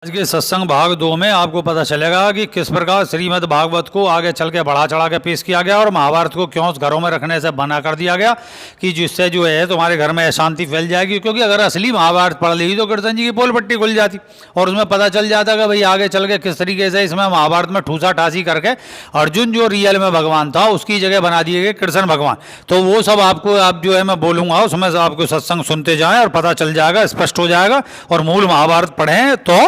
आज के सत्संग भाग 2 में आपको पता चलेगा कि किस प्रकार श्रीमद् भागवत को आगे चल के बढ़ा चढ़ा के पेश किया गया और महाभारत को क्यों घरों में रखने से मना कर दिया गया कि जिससे जो है तुम्हारे घर में अशांति फैल जाएगी। क्योंकि अगर असली महाभारत पढ़ ली तो कृष्ण जी की पोल पट्टी खुल जाती और उसमें पता चल जाता कि भाई आगे चल के किस तरीके से इसमें महाभारत में ठूसा ठासी करके अर्जुन जो रियल में भगवान था उसकी जगह बना दिए गए कृष्ण भगवान। तो वो सब आपको आप जो है मैं बोलूँगा उसमें से आपको सत्संग सुनते जाएँ और पता चल जाएगा, स्पष्ट हो जाएगा और मूल महाभारत पढ़ें। तो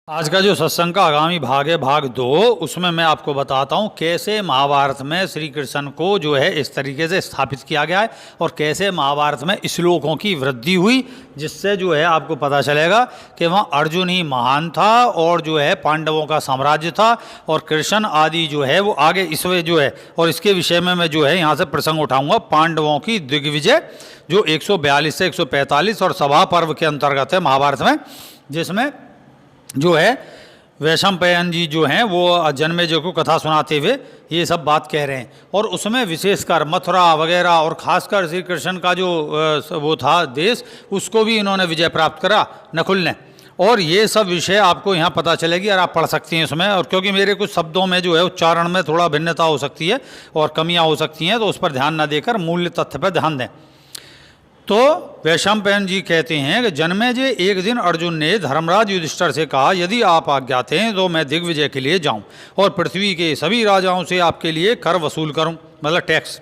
आज का जो सत्संग का आगामी भाग है भाग 2, उसमें मैं आपको बताता हूँ कैसे महाभारत में श्री कृष्ण को जो है इस तरीके से स्थापित किया गया है और कैसे महाभारत में श्लोकों की वृद्धि हुई, जिससे जो है आपको पता चलेगा कि वहाँ अर्जुन ही महान था और जो है पांडवों का साम्राज्य था और कृष्ण आदि जो है वो आगे इसमें जो है। और इसके विषय में मैं जो है यहाँ से प्रसंग उठाऊँगा पांडवों की दिग्विजय जो 142 से 145 और सभा पर्व के अंतर्गत है महाभारत में, जिसमें जो है वैशंपायन जी जो हैं वो जन्मेजय को कथा सुनाते हुए ये सब बात कह रहे हैं। और उसमें विशेषकर मथुरा वगैरह और खासकर श्री कृष्ण का जो वो था देश, उसको भी इन्होंने विजय प्राप्त करा नकुल ने। और ये सब विषय आपको यहाँ पता चलेगी और आप पढ़ सकती हैं उसमें। और क्योंकि मेरे कुछ शब्दों में जो है उच्चारण में थोड़ा भिन्नता हो सकती है और कमियाँ हो सकती हैं, तो उस पर ध्यान न देकर मूल्य तथ्य पर ध्यान दें। तो वैशंपायन जी कहते हैं कि जन्मेजय एक दिन अर्जुन ने धर्मराज युधिष्ठिर से कहा, यदि आप आज्ञाते हैं तो मैं दिग्विजय के लिए जाऊं और पृथ्वी के सभी राजाओं से आपके लिए कर वसूल करूं, मतलब टैक्स।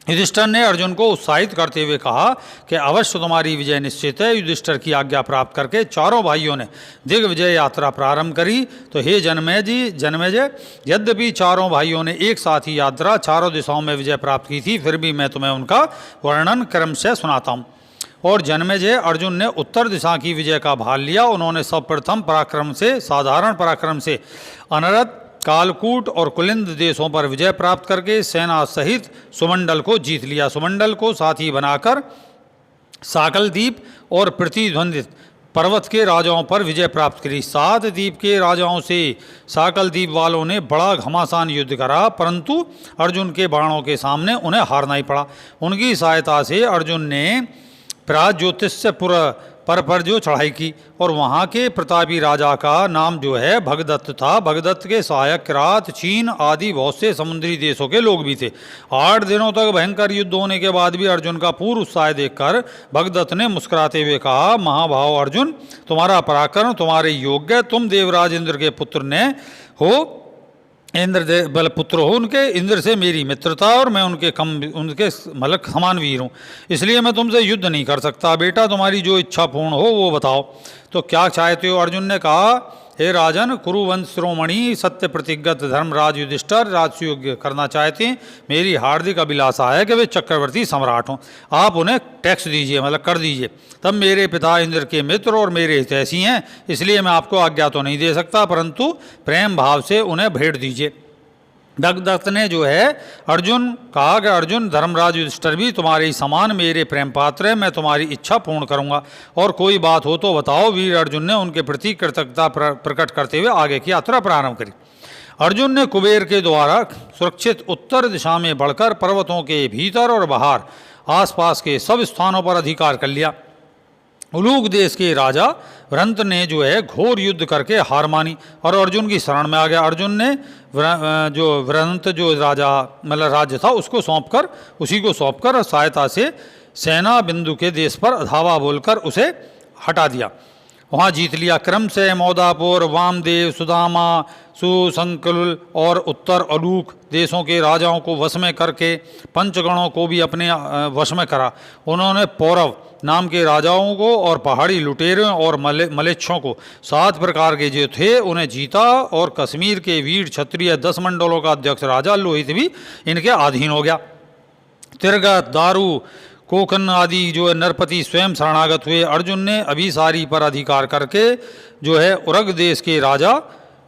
युधिष्ठिर ने अर्जुन को उत्साहित करते हुए कहा कि अवश्य तुम्हारी विजय निश्चित है। युधिष्ठिर की आज्ञा प्राप्त करके चारों भाइयों ने दिग्विजय यात्रा प्रारंभ करी। तो हे जन्मेजय, यद्यपि चारों भाइयों ने एक साथ ही यात्रा चारों दिशाओं में विजय प्राप्त की थी, फिर भी मैं तुम्हें उनका वर्णन क्रम से सुनाता हूँ। और जन्मेजय अर्जुन ने उत्तर दिशा की विजय का भाग लिया। उन्होंने सर्वप्रथम पराक्रम से, साधारण पराक्रम से अनरत, कालकूट और कुलिंद देशों पर विजय प्राप्त करके सेना सहित सुमंडल को जीत लिया। सुमंडल को साथी बनाकर साकल द्वीप और प्रतिद्वंदित पर्वत के राजाओं पर विजय प्राप्त करी। 7 द्वीप के राजाओं से साकल द्वीप वालों ने बड़ा घमासान युद्ध करा, परंतु अर्जुन के बाणों के सामने उन्हें हारना ही पड़ा। उनकी सहायता से अर्जुन ने प्राज्योतिषपुर पर जो चढ़ाई की और वहाँ के प्रतापी राजा का नाम जो है भगदत्त था। भगदत्त के सहायक किरात, चीन आदि बहुत से समुद्री देशों के लोग भी थे। 8 दिनों तक भयंकर युद्ध होने के बाद भी अर्जुन का पूर्ण उत्साह देखकर भगदत्त ने मुस्कुराते हुए कहा, महाभाव अर्जुन, तुम्हारा पराक्रम तुम्हारे योग्य, तुम देवराज इंद्र के पुत्र ने हो, इंद्र बल पुत्र हो उनके। इंद्र से मेरी मित्रता और मैं उनके मतलब समान वीर हूँ, इसलिए मैं तुमसे युद्ध नहीं कर सकता। बेटा तुम्हारी जो इच्छा पूर्ण हो वो बताओ, तो क्या चाहते हो? अर्जुन ने कहा, हे राजन, कुरुवंश शिरोमणि सत्य प्रतिज्ञत धर्मराज युधिष्ठिर राजसुयोग करना चाहते हैं। मेरी हार्दिक अभिलाषा है कि वे चक्रवर्ती सम्राट हों। आप उन्हें टैक्स दीजिए, मतलब कर दीजिए। तब मेरे पिता इंद्र के मित्र और मेरे हितैषी हैं, इसलिए मैं आपको आज्ञा तो नहीं दे सकता, परंतु प्रेम भाव से उन्हें भेंट दीजिए। भगदत्त ने जो है अर्जुन कहा कि अर्जुन, धर्मराज युधिष्ठिर भी तुम्हारे ही समान मेरे प्रेम पात्र है, मैं तुम्हारी इच्छा पूर्ण करूंगा और कोई बात हो तो बताओ। वीर अर्जुन ने उनके प्रति कृतज्ञता प्रकट करते हुए आगे की यात्रा प्रारंभ करी। अर्जुन ने कुबेर के द्वारा सुरक्षित उत्तर दिशा में बढ़कर पर्वतों के भीतर और बाहर आसपास के सब स्थानों पर अधिकार कर लिया। उलूक देश के राजा वृंत ने जो है घोर युद्ध करके हार मानी और अर्जुन की शरण में आ गया। अर्जुन ने जो वृंत जो राजा मतलब राज्य था उसको उसी को सौंपकर सहायता से सेना बिंदु के देश पर धावा बोलकर उसे हटा दिया, वहाँ जीत लिया। क्रम से मौदापुर, वामदेव, सुदामा, सुशंकुल और उत्तर अलूक देशों के राजाओं को वश में करके पंचगणों को भी अपने वश में करा। उन्होंने पौरव नाम के राजाओं को और पहाड़ी लुटेरों और मलेच्छों को 7 प्रकार के जो थे उन्हें जीता और कश्मीर के वीर क्षत्रिय 10 मंडलों का अध्यक्ष राजा लोहित भी इनके अधीन हो गया। तिरगत, दारू, कोकन आदि जो है नरपति स्वयं शरणागत हुए। अर्जुन ने अभिसारी पर अधिकार करके जो है उरग देश के राजा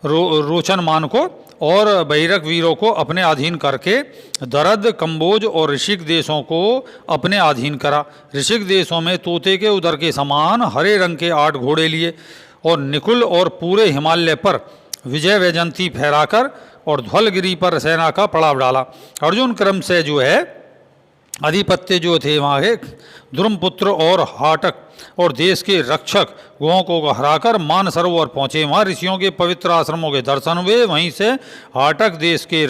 रोचनमान को और बहिरक वीरों को अपने अधीन करके दरद, कंबोज और ऋषिक देशों को अपने अधीन करा। ऋषिक देशों में तोते के उदर के समान हरे रंग के 8 घोड़े लिए और निकुल और पूरे हिमालय पर विजय वैजंती फहराकर और ध्वलगिरी पर सेना का पड़ाव डाला। अर्जुन क्रम से जो है अधिपत्य जो थे वहाँ के द्रुमपुत्र और हाटक और देश के रक्षक गोओं को हराकर मानसरोवर पहुँचे। वहाँ ऋषियों के पवित्र आश्रमों के दर्शन हुए। वहीं से हाटक देश के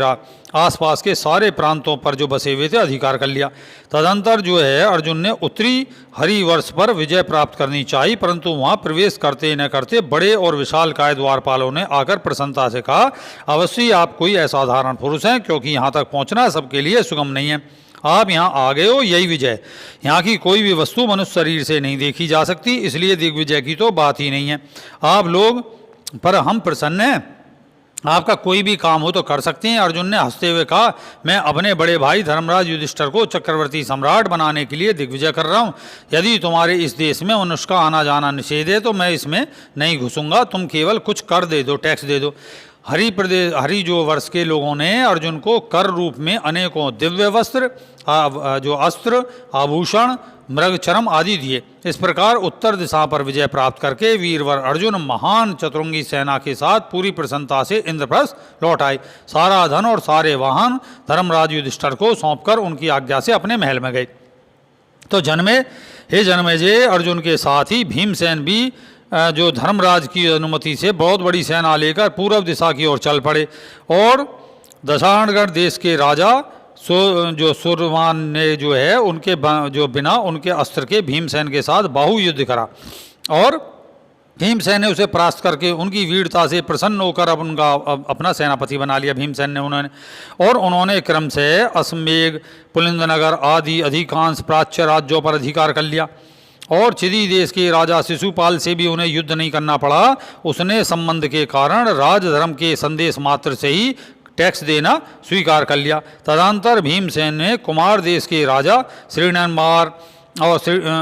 आसपास के सारे प्रांतों पर जो बसे हुए थे अधिकार कर लिया। तदंतर जो है अर्जुन ने उत्तरी हरिवर्ष पर विजय प्राप्त करनी चाहिए, परंतु वहाँ प्रवेश करते न करते बड़े और विशालकाय द्वारपालों ने आकर प्रसन्नता से कहा, अवश्य आप कोई असाधारण पुरुष हैं, क्योंकि यहाँ तक पहुँचना सबके लिए सुगम नहीं है। आप यहाँ आ गए हो, यही विजय। यहाँ की कोई भी वस्तु मनुष्य शरीर से नहीं देखी जा सकती, इसलिए दिग्विजय की तो बात ही नहीं है। आप लोग पर हम प्रसन्न हैं, आपका कोई भी काम हो तो कर सकते हैं। अर्जुन ने हंसते हुए कहा, मैं अपने बड़े भाई धर्मराज युधिष्ठिर को चक्रवर्ती सम्राट बनाने के लिए दिग्विजय कर रहा हूँ। यदि तुम्हारे इस देश में मनुष्य का आना जाना निषेध है तो मैं इसमें नहीं घुसूंगा। तुम केवल कुछ कर दे दो, टैक्स दे दो। हरि जो वर्ष के लोगों ने अर्जुन को कर रूप में अनेकों दिव्य वस्त्र, जो अस्त्र, आभूषण, मृगचरम आदि दिए। इस प्रकार उत्तर दिशा पर विजय प्राप्त करके वीरवर अर्जुन महान चतुरंगी सेना के साथ पूरी प्रसन्नता से इंद्रप्रस्थ लौट आए। सारा धन और सारे वाहन धर्मराज युधिष्ठिर को सौंपकर उनकी आज्ञा से अपने महल में गए। तो जन्मेजय अर्जुन के साथ ही भीमसेन भी जो धर्मराज की अनुमति से बहुत बड़ी सेना लेकर पूर्व दिशा की ओर चल पड़े। और दशाणगढ़ देश के राजा जो सूर्यमान ने जो है उनके जो बिना उनके अस्त्र के भीमसेन के साथ बाहु युद्ध करा, और भीमसेन ने उसे परास्त करके उनकी वीरता से प्रसन्न होकर अब उनका अपना सेनापति बना लिया भीमसेन ने उन्होंने क्रम से अश्वमेघ, पुलिंदनगर आदि अधिकांश प्राच्य राज्यों पर अधिकार कर लिया। और चिदी देश के राजा शिशुपाल से भी उन्हें युद्ध नहीं करना पड़ा। उसने संबंध के कारण राजधर्म के संदेश मात्र से ही टैक्स देना स्वीकार कर लिया। तदंतर भीमसेन ने कुमार देश के राजा श्रीनंबार और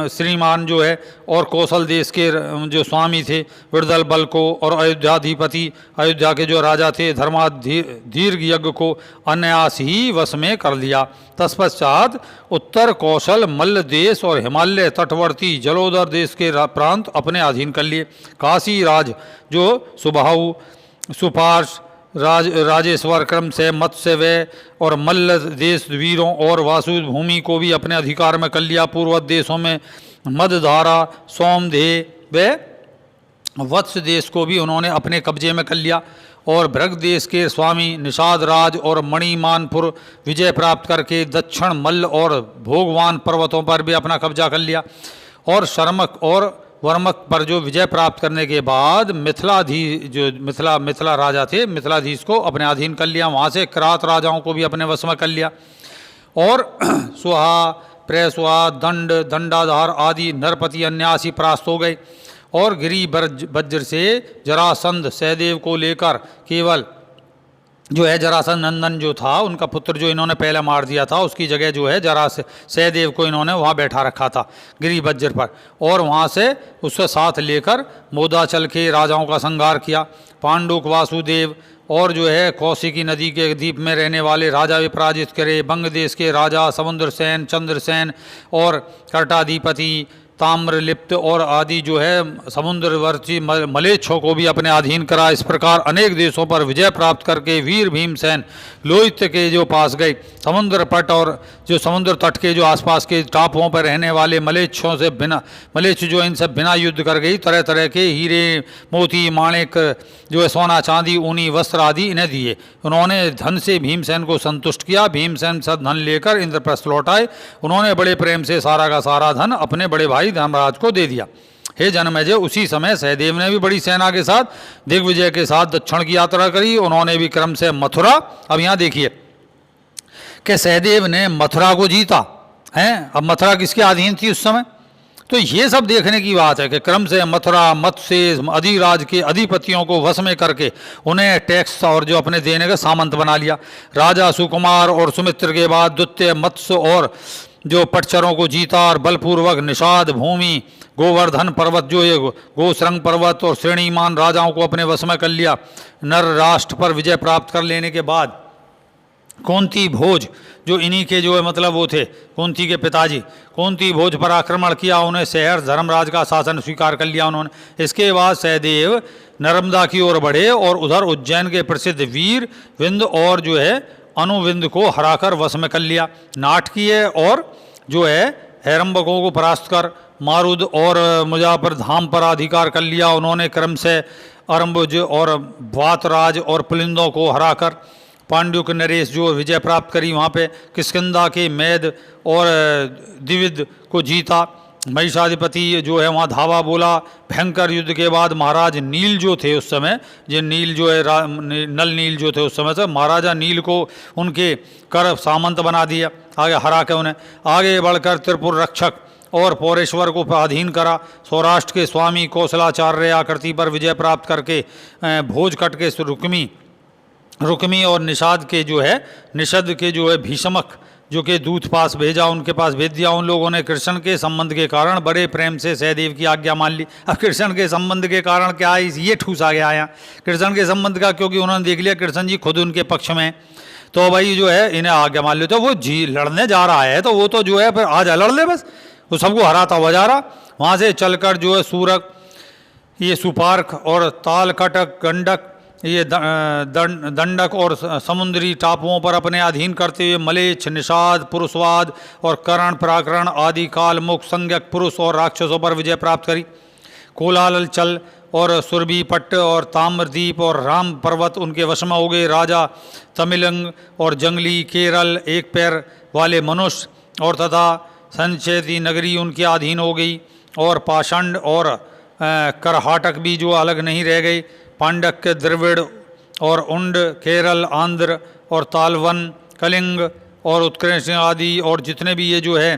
श्रीमान जो है और कौशल देश के जो स्वामी थे विरदल बल को, और अयोध्याधिपति अयोध्या के जो राजा थे धर्माधीर्घ यज्ञ को अनायास ही वश में कर लिया। तत्पश्चात उत्तर कौशल, मल्ल देश और हिमालय तटवर्ती जलोदर देश के प्रांत अपने अधीन कर लिए। काशी राज जो सुबाहु, सुपार्श, राजेश्वर क्रम से मत्स्यवय और मल्ल देश वीरों और वासु भूमि को भी अपने अधिकार में कर लिया। पूर्व देशों में मदधारा, सोमदेह व वत्स देश को भी उन्होंने अपने कब्जे में कर लिया। और भृग देश के स्वामी निषाद राज और मणिमानपुर विजय प्राप्त करके दक्षिण मल्ल और भोगवान पर्वतों पर भी अपना कब्जा कर लिया। और शर्मक और वर्मक पर जो विजय प्राप्त करने के बाद मिथिला राजा थे, मिथिलाधीश को अपने अधीन कर लिया। वहाँ से किरात राजाओं को भी अपने वश में कर लिया। और सुहा, प्रेसुहा, दंड, दंडाधार आदि नरपति अन्यासी परास्त हो गए। और गिरी वज्र से जरासंध सहदेव को लेकर केवल जो है जरासंध नंदन जो था उनका पुत्र जो इन्होंने पहले मार दिया था, उसकी जगह जो है सहदेव को इन्होंने वहाँ बैठा रखा था गिरी वज्र पर। और वहाँ से उससे साथ लेकर मोदाचल के राजाओं का संहार किया। पांडुक, वासुदेव और जो है कौशिकी नदी के द्वीप में रहने वाले राजा भी पराजित करे। बंग देश के राजा समुद्रसेन, चंद्रसेन और कर्टाधिपति ताम्रलिप्त और आदि जो है समुद्रवर्ती मलेच्छों को भी अपने अधीन करा। इस प्रकार अनेक देशों पर विजय प्राप्त करके वीर भीमसेन लोहित के जो पास गए समुद्र पट और जो समुद्र तट के जो आसपास के टापुओं पर रहने वाले मलेच्छों से मलेच्छ जो इनसे बिना युद्ध कर गई तरह तरह के हीरे, मोती, माणिक, जो है सोना, चांदी, ऊनी वस्त्र आदि इन्हें दिए। उन्होंने धन से भीमसेन को संतुष्ट किया। भीमसेन सब धन लेकर इंद्रप्रस्थ लौट आए। उन्होंने बड़े प्रेम से सारा का सारा धन अपने बड़े भाई धर्मराज को दे दिया। हे जन्मेजय, उसी समय सहदेव ने भी बड़ी सेना के साथ दिग्विजय के साथ दक्षिण की यात्रा करी। उन्होंने भी क्रम से मथुरा, अब यहाँ देखिए कि सहदेव ने मथुरा को जीता है। अब मथुरा किसके अधीन थी उस समय, तो ये सब देखने की बात है कि क्रम से मथुरा, मत्स्य, अधिराज के अधिपतियों को वश में करके उन्हें टैक्स और जो अपने देने का सामंत बना लिया। राजा सुकुमार और सुमित्र के बाद द्वितीय मत्स्य और जो पटचरों को जीता और बलपूर्वक निषाद भूमि, गोवर्धन पर्वत जो ये गोश्रंग पर्वत और श्रेणीमान राजाओं को अपने वश में कर लिया। नर राष्ट्र पर विजय प्राप्त कर लेने के बाद कुंती भोज जो इन्हीं के जो है मतलब वो थे कुंती के पिताजी, कुंती भोज पर आक्रमण किया। उन्हें शहर धर्मराज का शासन स्वीकार कर लिया उन्होंने। इसके बाद सहदेव नर्मदा की ओर बढ़े और उधर उज्जैन के प्रसिद्ध वीर विंद और जो है अनुविंद को हराकर वश में कर लिया। नाटकीय और जो है हैरम्बकों को परास्त कर मारुद और मुजाफर धाम पर अधिकार कर लिया। उन्होंने क्रम से अरम्बुज और वातराज और पुलिंदों को हराकर पांड्युक नरेश जो विजय प्राप्त करी, वहाँ पे किष्किंधा के मैद और द्विविद को जीता। महिषाधिपति जो है वहाँ धावा बोला। भयंकर युद्ध के बाद महाराज नील जो थे उस समय, जो नील जो है नल नील जो थे उस समय से, महाराजा नील को उनके कर सामंत बना दिया, आगे हरा के उन्हें आगे बढ़कर त्रिपुर रक्षक और पौरेश्वर को अधीन करा। सौराष्ट्र के स्वामी कौशलाचार्य आकृति पर विजय प्राप्त करके भोजकट के रुक्मी और निषाद के जो है निषद के जो है भीष्मक जो के दूत पास भेजा, उनके पास भेज दिया। उन लोगों ने कृष्ण के संबंध के कारण बड़े प्रेम से सहदेव की आज्ञा मान ली। अब कृष्ण के संबंध के कारण क्या है, ये ठूस आ गया यहाँ कृष्ण के संबंध का, क्योंकि उन्होंने देख लिया कृष्ण जी खुद उनके पक्ष में, तो भाई जो है इन्हें आज्ञा मान ली। तो वो जी लड़ने जा रहा है तो वो तो जो है फिर आ जा लड़ ले, बस वो सबको हराता हुआ जा रहा। वहाँ से चलकर जो है सूरक, ये सुपार्क और तालकटक, गंडक, ये दंडक और समुद्री टापुओं पर अपने अधीन करते हुए मलेच्छ, निषाद, पुरुषवाद और करण, प्राकरण आदि काल मुख संज्ञक पुरुष और राक्षसों पर विजय प्राप्त करी। कोलाल चल और सुरभि पट्ट और ताम्रदीप और राम पर्वत उनके वश में हो गए। राजा तमिलंग और जंगली केरल, एक पैर वाले मनुष्य और तथा संचेती नगरी उनके अधीन हो गई। और पाषंड और करहाटक भी जो अलग नहीं रह गए। पांडक के द्रविड़ और उंड, केरल, आंध्र और तालवन, कलिंग और उत्कृष्ण आदि और जितने भी ये जो है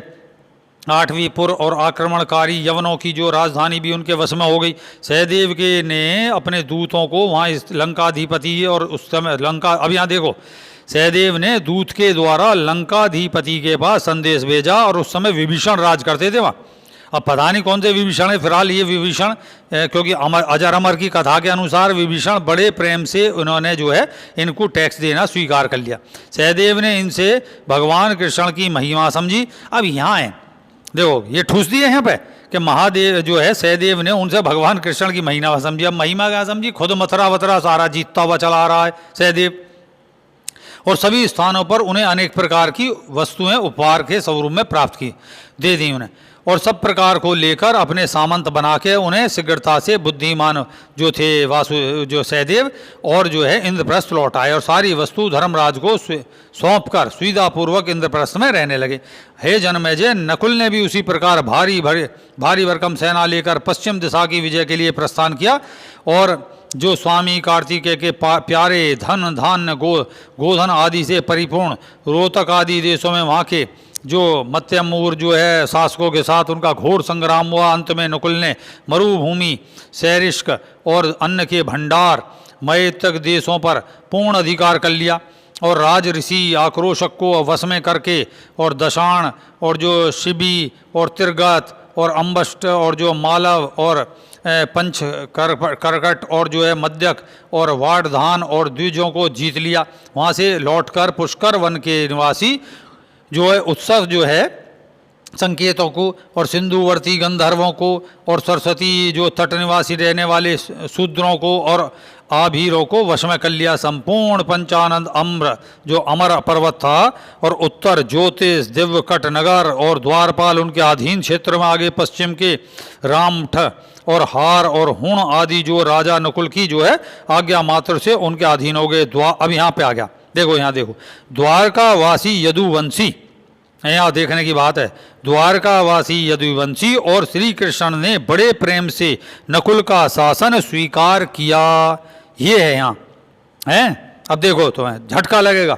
आठवीं पुर और आक्रमणकारी यवनों की जो राजधानी भी उनके वश में हो गई। सहदेव के ने अपने दूतों को वहाँ इस लंकाधिपति और उस समय लंका, अब यहाँ देखो सहदेव ने दूत के द्वारा लंकाधिपति के पास संदेश भेजा और उस समय विभीषण राज करते थे वहाँ। अब पता नहीं कौन से विभीषण है, फिलहाल ये विभीषण, क्योंकि अजर अमर की कथा के अनुसार विभीषण बड़े प्रेम से उन्होंने जो है इनको टैक्स देना स्वीकार कर लिया। सहदेव ने इनसे भगवान कृष्ण की महिमा समझी। अब यहाँ है देखो ये ठूस दिए यहाँ पे कि महादेव जो है सहदेव ने उनसे भगवान कृष्ण की महिमा समझी। अब महिमा क्या समझी, खुद मथुरा वथुरा सारा जीतता हुआ चला रहा है सहदेव, और सभी स्थानों पर उन्हें अनेक प्रकार की वस्तुएं उपहार के स्वरूप में प्राप्त की, दे दी उन्हें, और सब प्रकार को लेकर अपने सामंत बना के उन्हें शीघ्रता से बुद्धिमान जो थे वासु जो सहदेव और जो है इंद्रप्रस्थ लौट आए और सारी वस्तु धर्मराज को सौंप कर सुविधापूर्वक इंद्रप्रस्थ में रहने लगे। हे जनमेजय, नकुल ने भी उसी प्रकार भारी भरकम सेना लेकर पश्चिम दिशा की विजय के लिए प्रस्थान किया और जो स्वामी कार्तिकेय के प्यारे धन धान्य गोधन आदि से परिपूर्ण रोहतक आदि देशों में वहाँ के जो मत्यमूर जो है शासकों के साथ उनका घोर संग्राम हुआ। अंत में नकुल ने मरुभूमि, सैरिष्क और अन्न के भंडार मयतक देशों पर पूर्ण अधिकार कर लिया और राज ऋषि आक्रोशक को वश में करके और दशाण और जो शिबी और तिरगत और अम्बष्ट और जो मालव और पंच करकट और जो है मध्यक और वाड़धान और द्विजों को जीत लिया। वहाँ से लौटकर पुष्कर वन के निवासी जो है उत्सव जो है संकेतों को और सिंधुवर्ती गंधर्वों को और सरस्वती जो तट निवासी रहने वाले शूद्रों को और आभीरों को वश में कर लिया। संपूर्ण पंचानंद अम्र जो अमर पर्वत था और उत्तर ज्योतिष दिव्यकट नगर और द्वारपाल उनके अधीन क्षेत्र में आगे पश्चिम के रामठ और हार और हुण आदि जो राजा नकुल की जो है आज्ञा मात्र से उनके अधीन हो गए। अब यहाँ पे आ गया, देखो यहाँ देखो, द्वारकावासी यदुवंशी, यहाँ देखने की बात है। द्वारकावासी यदुवंशी और श्री कृष्ण ने बड़े प्रेम से नकुल का शासन स्वीकार किया। ये है यहाँ है। अब देखो तो झटका लगेगा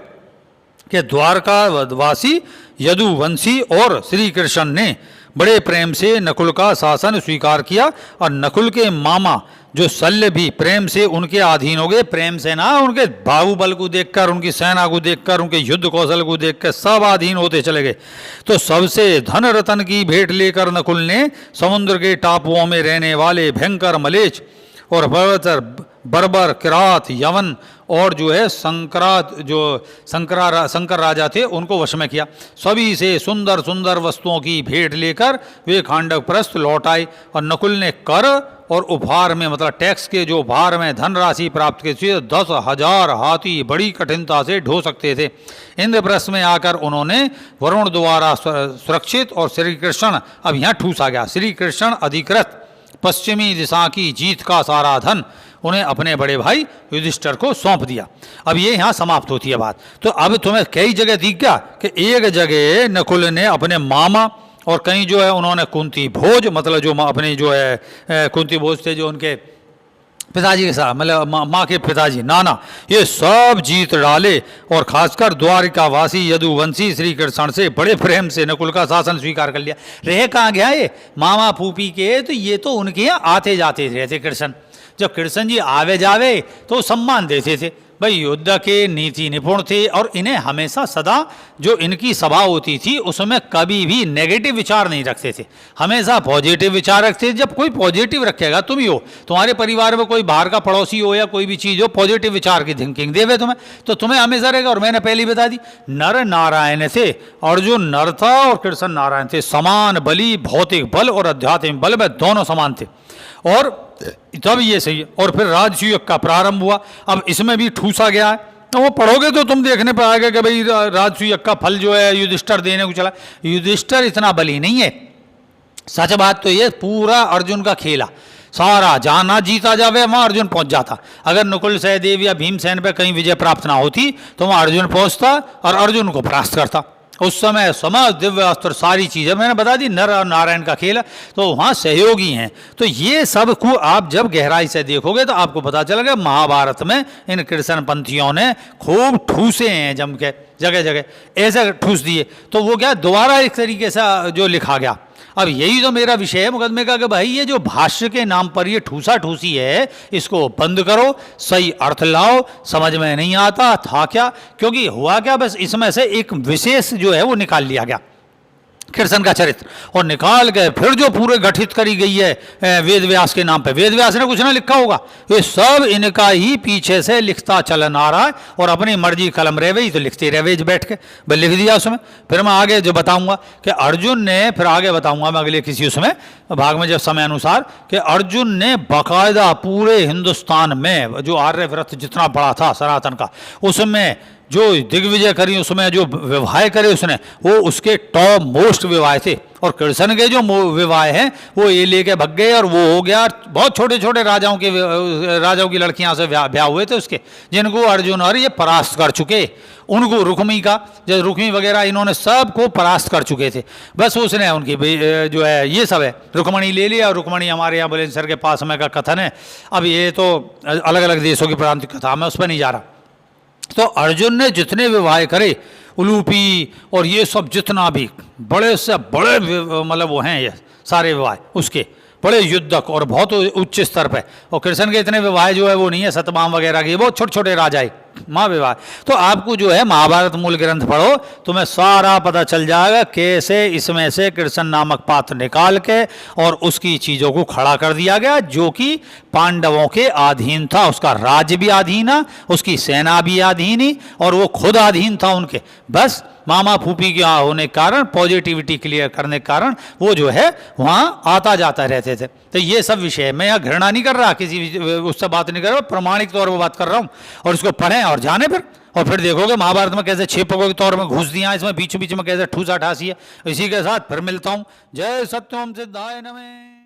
कि द्वारकावासी यदुवंशी और श्री कृष्ण ने बड़े प्रेम से नकुल का शासन स्वीकार किया और नकुल के मामा जो शल्य भी प्रेम से उनके अधीन हो गए। प्रेम से ना, उनके बाहुबल को देखकर, उनकी सेना को देखकर, उनके युद्ध कौशल को देखकर सब अधीन होते चले गए। तो सबसे धन रतन की भेंट लेकर नकुल ने समुद्र के टापुओं में रहने वाले भयंकर मलेच्छ और पर्वतर बर्बर, किरात, यवन और जो है शंकर राजा थे उनको वश में किया। सभी से सुंदर सुंदर वस्तुओं की भेंट लेकर वे खांडव प्रस्थ लौट आए और नकुल ने कर और उपहार में मतलब टैक्स के जो उपहार में धनराशि प्राप्त की थी 10,000 हाथी बड़ी कठिनता से ढो सकते थे। इंद्रप्रस्थ में आकर उन्होंने वरुण द्वारा सुरक्षित और श्री कृष्ण, अब यहाँ ठूस आ गया, श्री कृष्ण अधिकृत पश्चिमी दिशा की जीत का सारा धन उन्हें अपने बड़े भाई युधिष्ठिर को सौंप दिया। अब ये यहाँ समाप्त होती है बात। तो अब तुम्हें कई जगह दिख गया कि एक जगह नकुल ने अपने मामा और कहीं जो है उन्होंने कुंती भोज, मतलब जो अपने जो है कुंती भोज थे जो उनके पिताजी के साथ, मतलब माँ के पिताजी नाना, ये सब जीत डाले और खासकर द्वारिकावासी यदुवंशी श्री कृष्ण से बड़े प्रेम से नकुल का शासन स्वीकार कर लिया। रह कहाँ गया ये मामा फूफी के, तो ये तो उनके यहाँ आते जाते रहते कृष्ण। जब कृष्ण जी आवे जावे तो सम्मान देते थे। भाई युद्ध के नीति निपुण थे और इन्हें हमेशा सदा जो इनकी सभा होती थी उसमें कभी भी नेगेटिव विचार नहीं रखते थे, हमेशा पॉजिटिव विचार रखते थे। जब कोई पॉजिटिव रखेगा, तुम ही हो, तुम्हारे परिवार में कोई बाहर का पड़ोसी हो या कोई भी चीज़ हो, पॉजिटिव विचार की थिंकिंग देवे तुम्हें, तो तुम्हें हमेशा रहेगा। और मैंने पहले ही बता दी, नर नारायण थे, अर्जुन नर था और कृष्ण नारायण थे। समान बली, भौतिक बल और आध्यात्मिक बल में दोनों समान थे। और तब ये सही है। और फिर राजसूय का प्रारंभ हुआ। अब इसमें भी ठूसा गया है, तो वो पढ़ोगे तो तुम देखने पर आएगा कि भाई राजसूय का फल जो है युधिष्ठिर देने को चला। युधिष्ठिर इतना बली नहीं है। सच बात तो ये पूरा अर्जुन का खेला, सारा जाना जीता जावे वहाँ अर्जुन पहुंच जाता। अगर नकुल सहदेव या भीमसेन पे कहीं विजय प्राप्त ना होती तो वहाँ अर्जुन पहुंचता और अर्जुन को परास्त करता। उस समय समाज, दिव्य अस्त्र, सारी चीज़ें मैंने बता दी, नर और नारायण का खेल, तो वहाँ सहयोगी हैं। तो ये सब को आप जब गहराई से देखोगे तो आपको पता चलेगा महाभारत में इन कृष्ण पंथियों ने खूब ठूसे हैं, जम के जगह जगह ऐसे ठूस दिए। तो वो क्या दोबारा एक तरीके से जो लिखा गया। अब यही तो मेरा विषय है मुकदमे का कि भाई ये जो भाष्य के नाम पर ये ठूसा ठूसी है, इसको बंद करो, सही अर्थ लाओ। समझ में नहीं आता था क्या, क्योंकि हुआ क्या, बस इसमें से एक विशेष जो है वो निकाल लिया गया, कृष्ण का चरित्र, और निकाल के फिर जो पूरे गठित करी गई है वेद व्यास के नाम पे। वेद व्यास ने कुछ ना लिखा होगा, ये सब इनका ही पीछे से लिखता चलन आ रहा है और अपनी मर्जी कलम रह गई तो लिखते रहे बैठ के, बस लिख दिया उसमें। फिर मैं आगे जो बताऊंगा कि अर्जुन ने, फिर आगे बताऊंगा मैं अगले किसी उसमें भाग में जब समय अनुसार, कि अर्जुन ने बाकायदा पूरे हिंदुस्तान में जो आर्यव्रत जितना बड़ा था सनातन का, उसमें जो दिग्विजय करी, उसमें जो विवाह करे उसने, वो उसके टॉप मोस्ट विवाह थे। और कृष्ण के जो विवाह हैं वो ये लेके भग गए और वो हो गया। बहुत छोटे छोटे राजाओं की लड़कियां से ब्याह हुए थे उसके, जिनको अर्जुन और ये परास्त कर चुके। उनको रुक्मी का, जब रुक्मी वगैरह इन्होंने सबको परास्त कर चुके थे। बस उसने उनकी जो है ये सब है, रुक्मणी ले लिया। रुक्मणी हमारे यहाँ बुलंदशहर के पास में का कथन है। अब ये तो अलग अलग देशों की प्रांतिक कथा, मैं उस पर नहीं जा रहा। तो अर्जुन ने जितने विवाह करे, उलूपी और ये सब जितना भी बड़े से बड़े मतलब वो हैं, ये सारे विवाह उसके बड़े युद्धक और बहुत उच्च स्तर पे। और कृष्ण के इतने विवाह जो है वो नहीं है सतभाम वगैरह के, बहुत छोटे छोटे राजाए महाविवाह। तो आपको जो है महाभारत मूल ग्रंथ पढ़ो, तुम्हें सारा पता चल जाएगा कैसे इसमें से कृष्ण नामक पात्र निकाल के और उसकी चीज़ों को खड़ा कर दिया गया, जो कि पांडवों के अधीन था। उसका राज्य भी अधीन है, उसकी सेना भी अधीन ही, और वो खुद अधीन था उनके। बस मामा फूफी के यहाँ होने के कारण, पॉजिटिविटी क्लियर करने के कारण वो जो है वहाँ आता जाता रहते थे। तो ये सब विषय मैं यहाँ घृणा नहीं कर रहा, किसी उससे बात नहीं कर रहा, प्रमाणिक तौर पर बात कर रहा हूँ। और इसको पढ़ें और जाने फिर देखोगे महाभारत में कैसे छेपों के तौर में घुस दिया, इसमें बीच बीच में कैसे ठूसा ठासी है। इसी के साथ फिर मिलता हूँ। जय सत्यम सिद्धाय नमः।